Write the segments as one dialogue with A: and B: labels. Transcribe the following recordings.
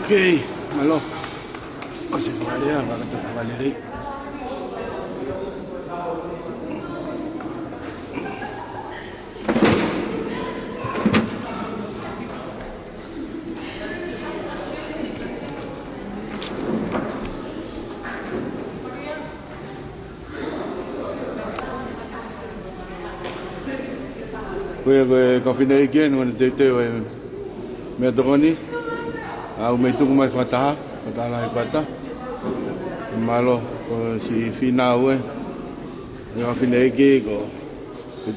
A: Okay, malo. Kasi pwede yan, bakit ito kabaliri? Koe kawhina ike, nuna teiteo e mea tokoni. Au mei tuku mai whataha lai pata. Malo ko si whinau e. E kawhina ike ko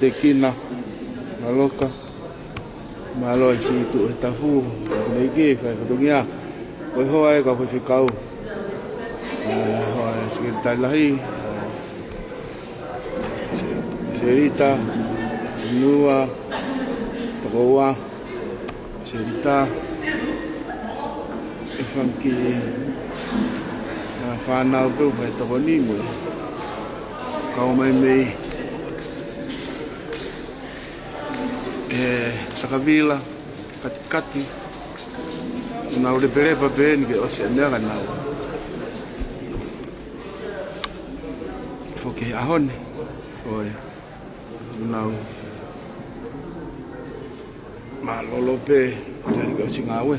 A: te kina, maloka. Malo e si tu e tafu, kawhina ike, kai katungia. Koe hoa e ka koe whikau. Hoa e sikiritai lahi. Serita, Sinua, Tokoa, Serita, Efanki, whanau tau kai Tokoni mo. Kau mai mei Sakavila, Katikati, nau le perepa pēni ke ose nera nau. Foke ahone, oi, nau. Malolo pe, jadi kau singawe.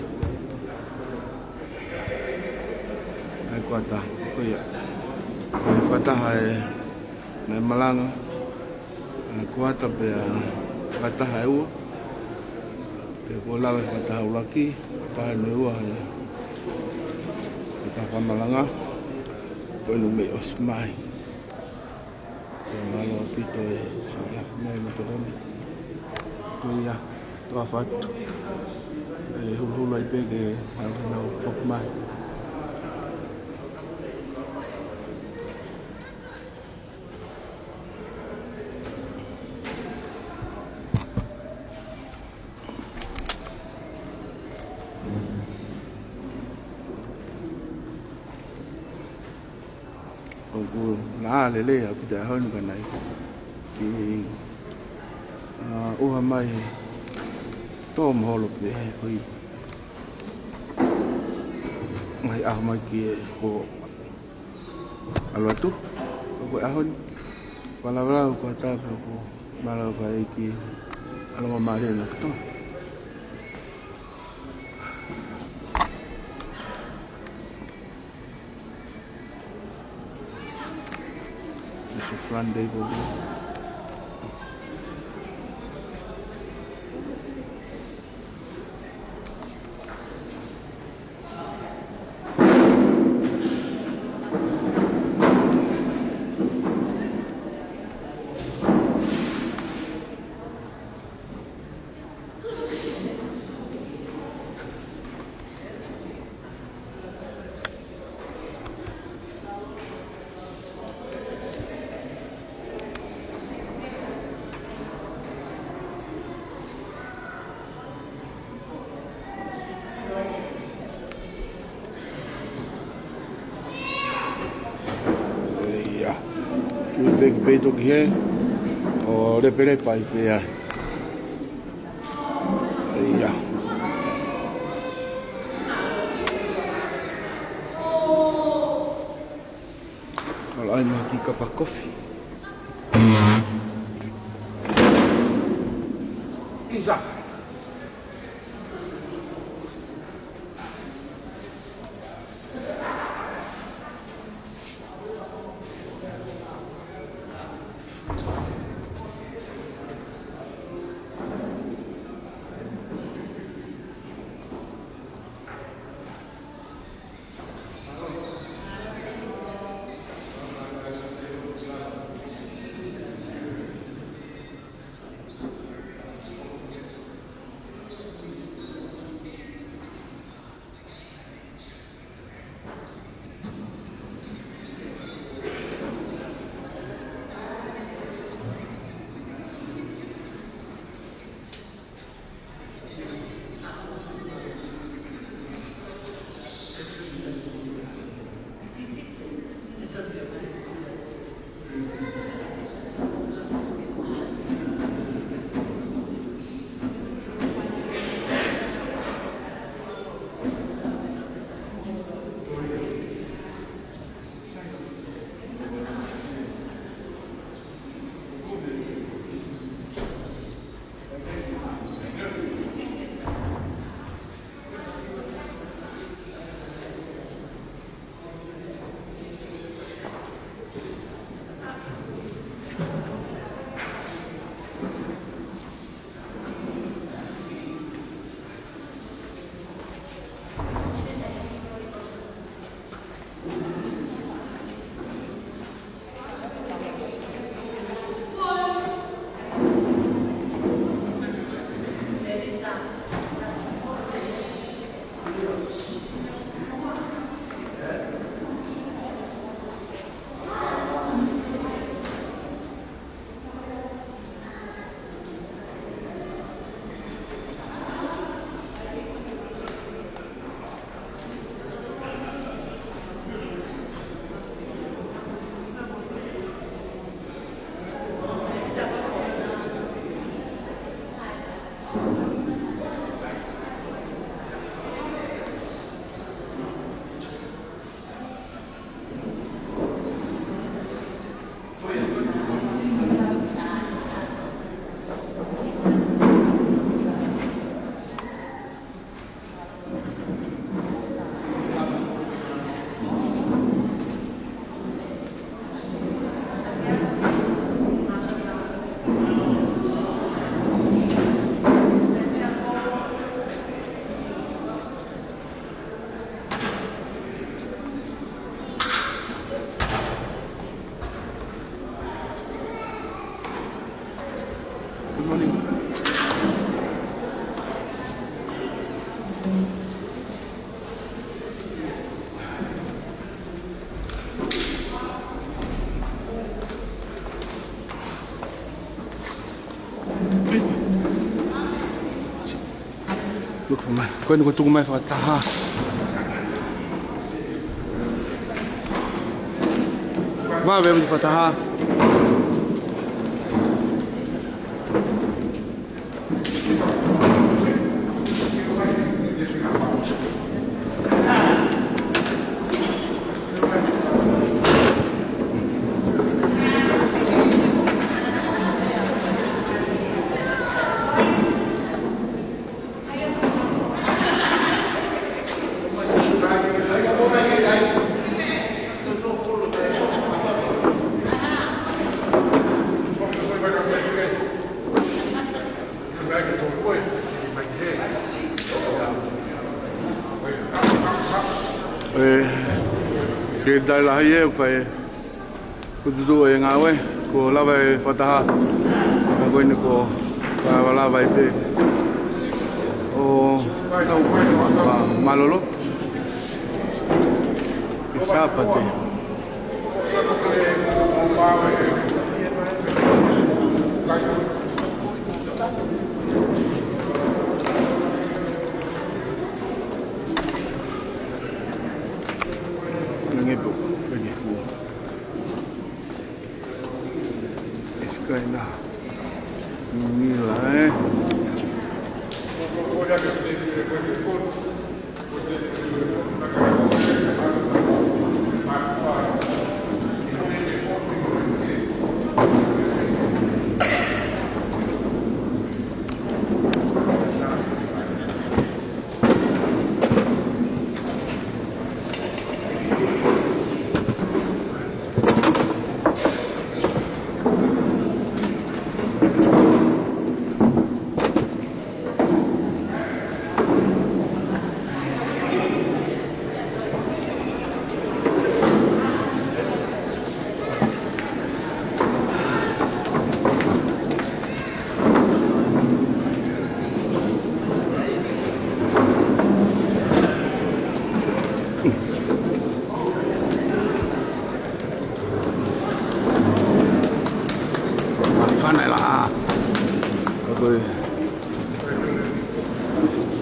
A: Ai kuata, koia. Ai kuata hai na malanga. Ai kuata pe kuata hai u. Pe bola kuata ulaki, kuata nu hai. Kuata pamalanga. Ko nu me osmai. Malo pito e salah mai motoron. Koia. Rafat hulu ai pege al pop mai aku na lele aku dah hon kan ai ki mai Tom holo pe hoi mai mai ki ko alwatu ko ahon wala ko ta ko mala vai ki alma mare na to Mr. Friday go big beto que o le pere pai pe ya ya kalau ai maki kapa kopi Isa Good morning. Look for my. Kau ni kau tunggu mai Fatah. Va avem di Fatah. Saya dah lahir pai kudu yang awe ko lava Fatah ko ini ko lava itu oh malolo siapa tu ngebuk lagi sekarang inilah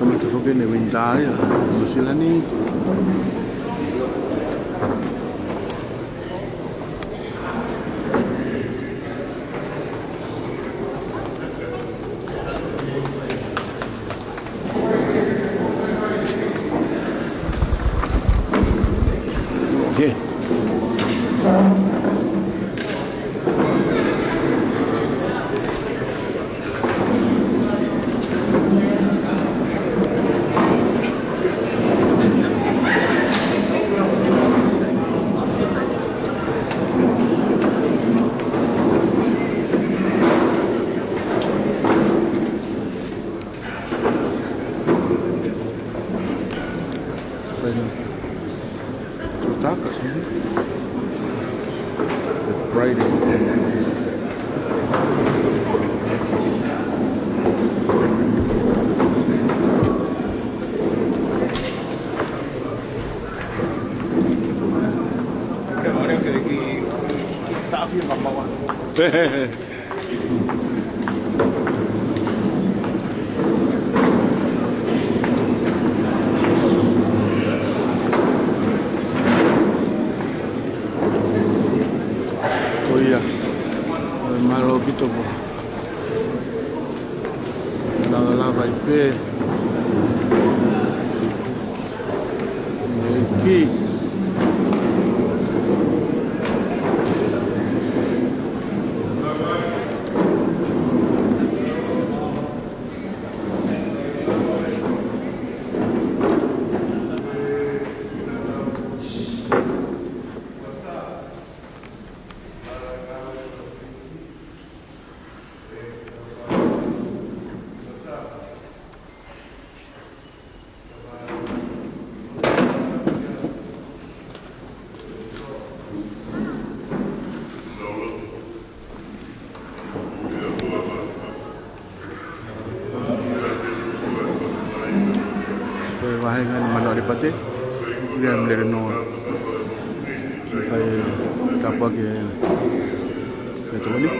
A: Kami tu fokus ni winter ya, musim ni. Okay. Tacos, with writing. Malo gitu po. Lava ipe. Iki. Ora le pate. Dia mele no. Fai tapa ke. Itu ni.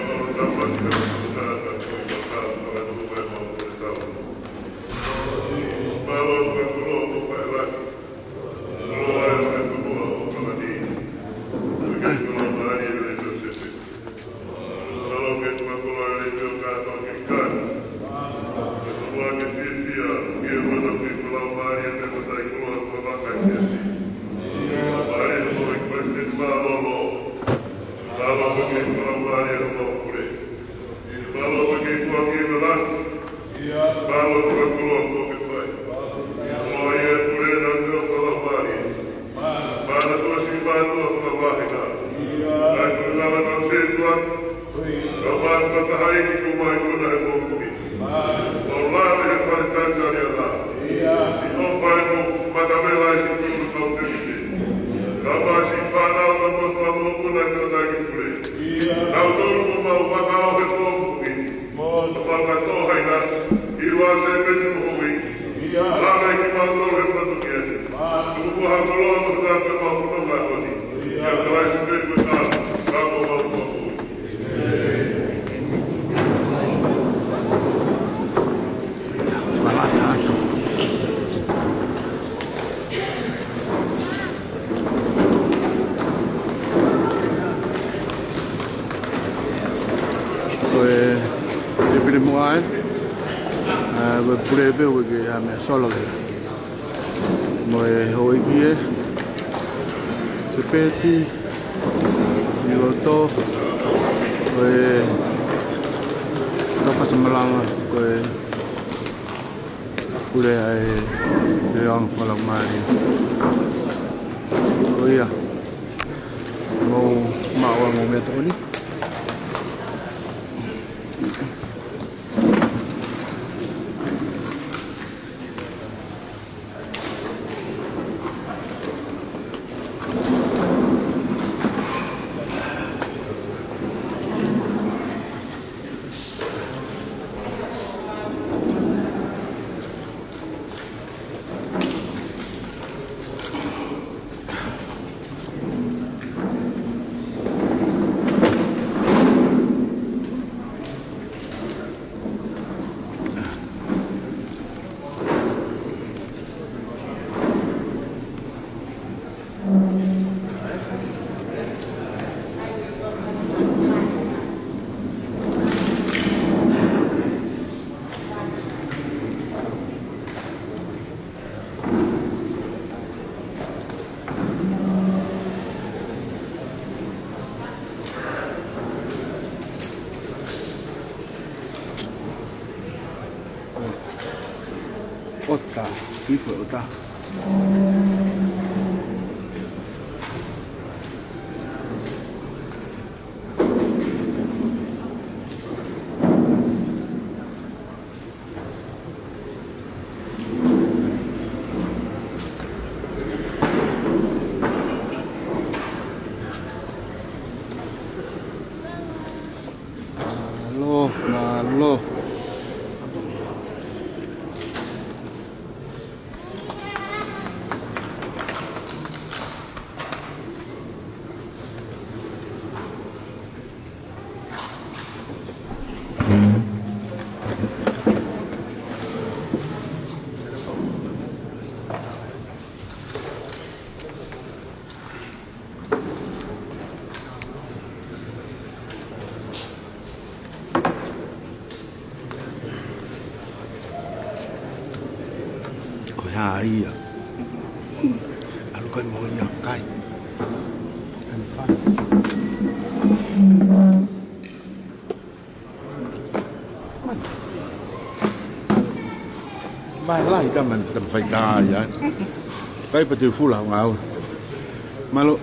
A: Purebe wege ame solo ge moe hoigie sepeti niloto koe topa semalanga koe pure ai leong falang mari koe ya mau mawa mau meto ni Ota, ifu ota. Nalo. Iya. Lalu kan mau nyakai. Kan fun. Baiklah kita mencetak faedah ya. Baik betul full ngau. Malu.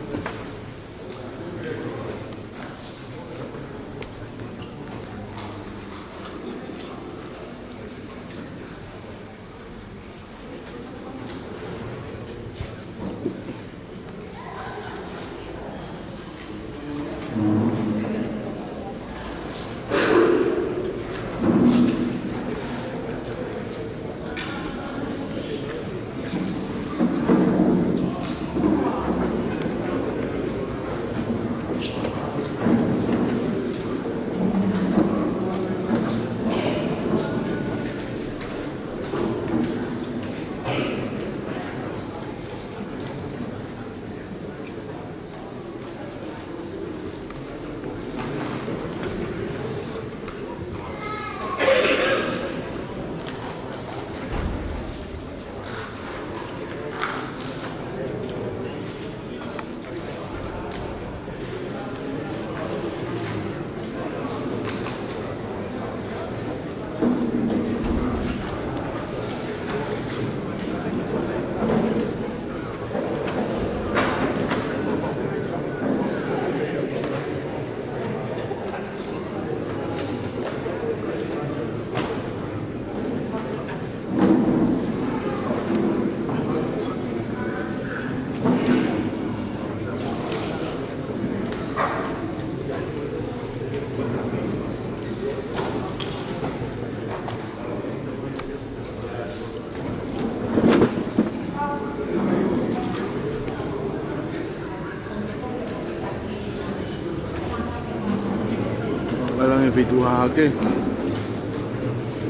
A: pitu hake.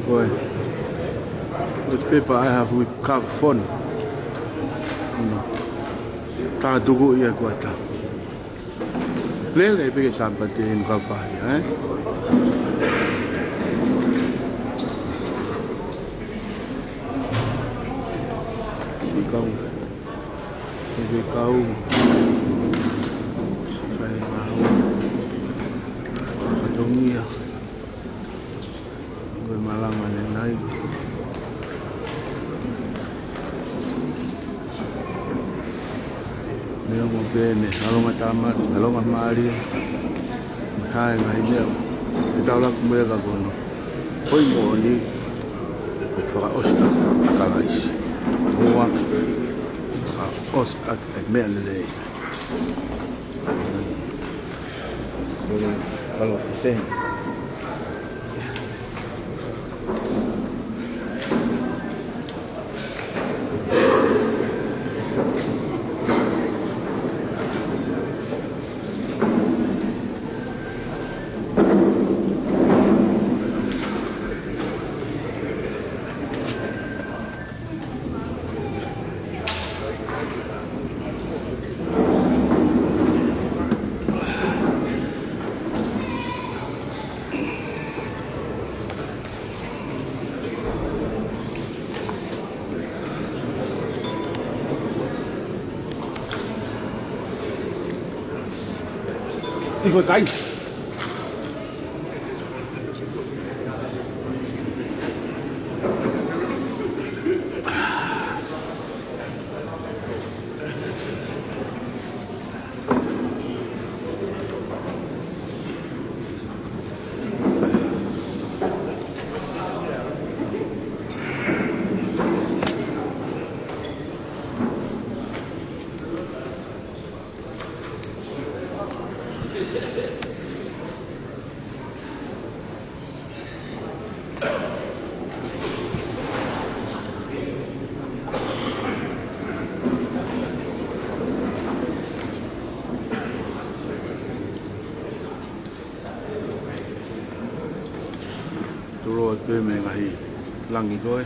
A: Koe. This paper I have with phone. Ta tuku ia kuata. Lele peke sampati in kapahi, Si kau. Peke kau. Saya mahu. Fatongia. Gue malang ane naik. Neo mo bene, alonga tamat, alonga mali. Hai ngai neo. Itaula kumega kono. Hoi mo ni. Para Oscar akalais. Moa. Oscar mele. Kalau sen. Hijo de Kai. Rồi quê mình là lăng gì thôi.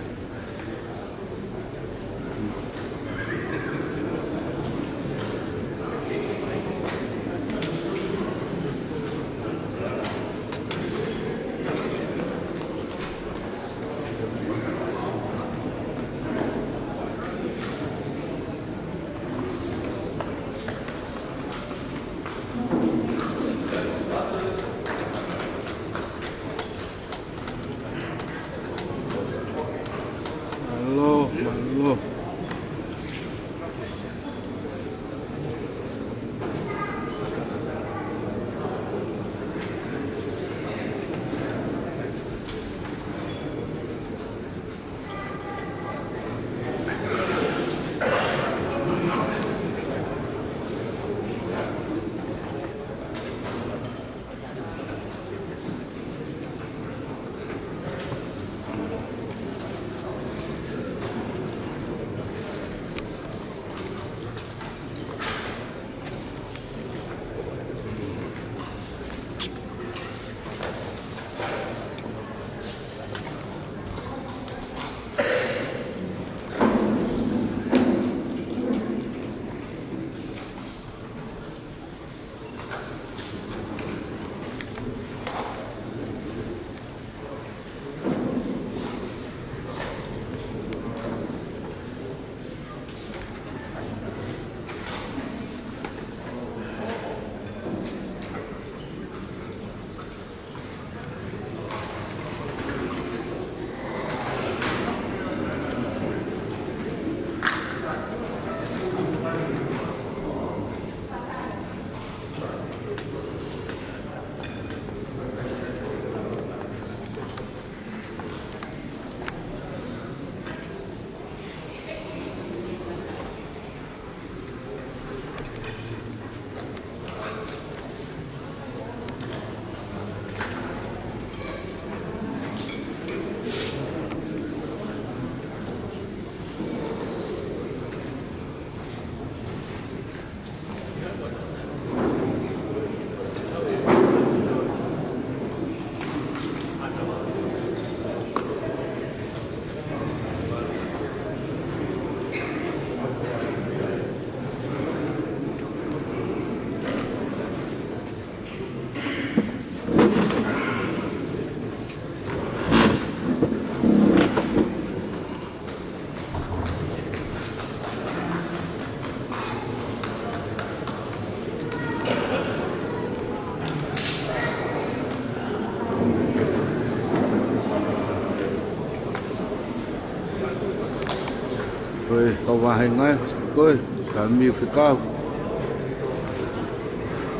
A: Koe kawahe ngai koe kami fikau.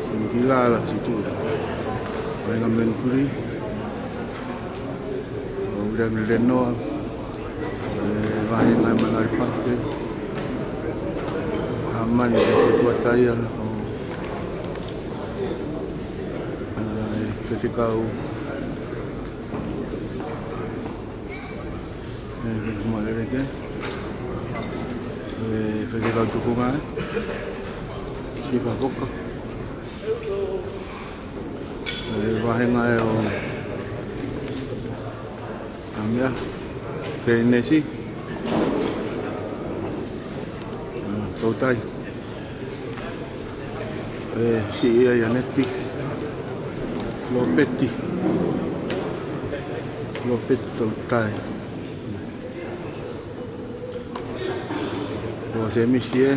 A: Singkila la situ. Koe ngamen kuri. Udah ngedeno. Wahe ngai mangal pate. Aman di situ ataya. Fikau. Semua lagi. Fikau dukungan. Siapa pokok. Wahe ngai amya Kenesi Tautai si ia Yanetti Lopetti Tautai Semisie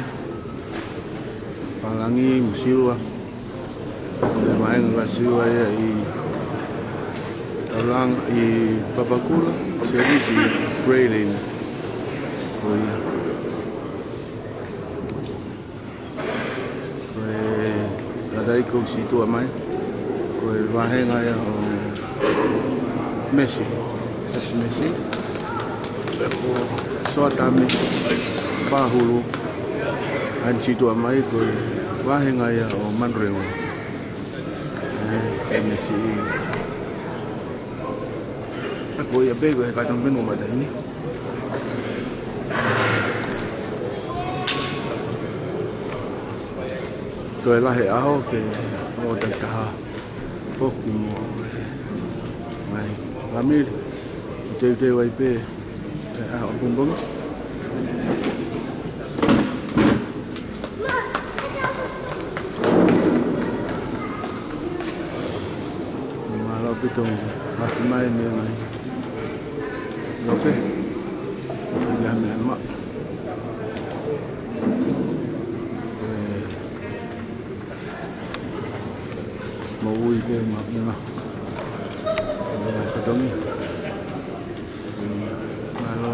A: Palangi Musiwa Maeng Musiwa ya Talang Papakula Seri si Graylin Adai ko si tua mai Koe wahenga ya Messi Messi Ko soatame Pahulu An si tua mai koe wahenga ya Manreo Messi Ako ya bego ya katang beno mata ini. Toi lahe aho ke o taha foku mo mai amir te wai pe aho bumbong. Malo pitong mai mai. Oke, jangan emak. Mau ke mak ni. Ketemu. Malo.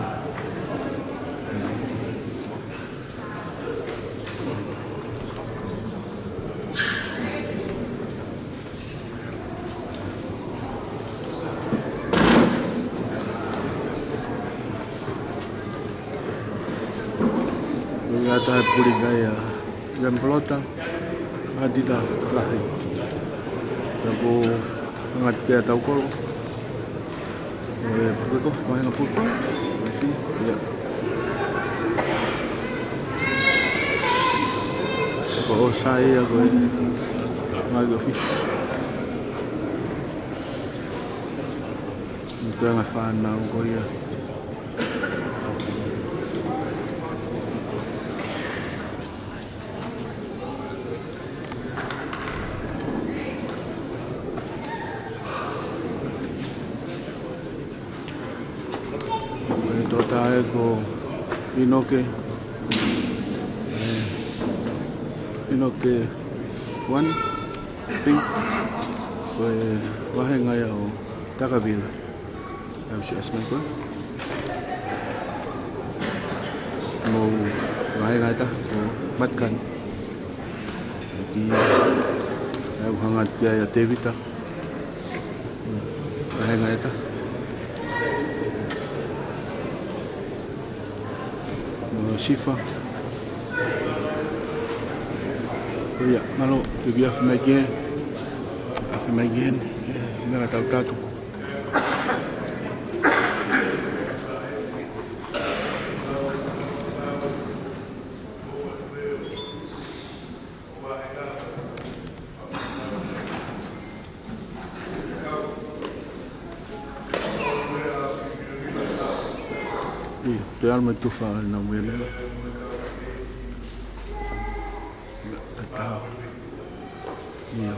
A: Kata puli gaya jam pelota adida lahi aku sangat dia tahu kau betul main apa masih ya kalau saya aku lagi office itu yang fan aku ya Total ko Inoke one thing ko wahe ngaya o takabila ang si asman ko mo wahe ngaya ta o matkan di ay hangat kaya tevita wahe ngaya ta Shifa. Ya, malo pergi afirmagen, nggak tahu tahu. Realmente fala na mulher. Tahu. Iya.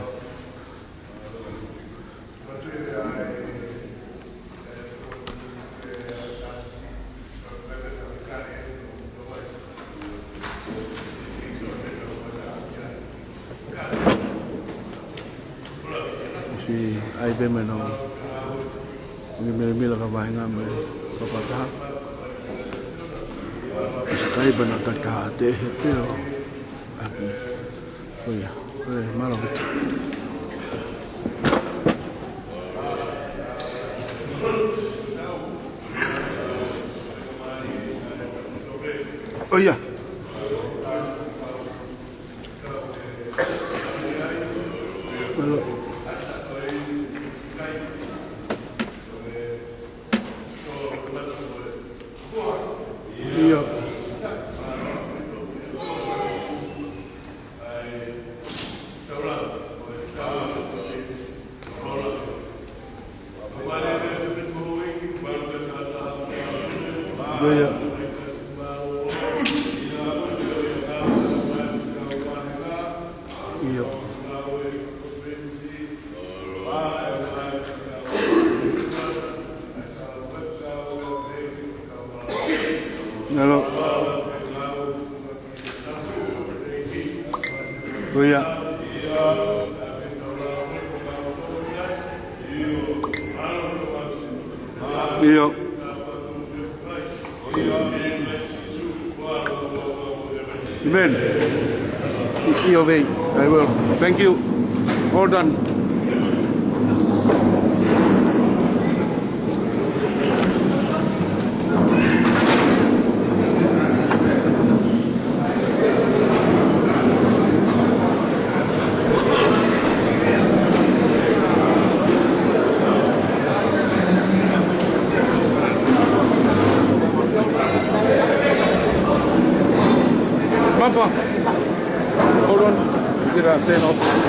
A: Si IB meno. Ini mila ka bahinga me kapatah. Kai bana taka te he te o. Aki. Oia. Oia, malo ke. Oia. Malo. Iyo. Oia. Iyo. Halo. Oia. Iyo. Amen. Iyo way. I will. Thank you. All done. Papa, hold on. Get a 10 off.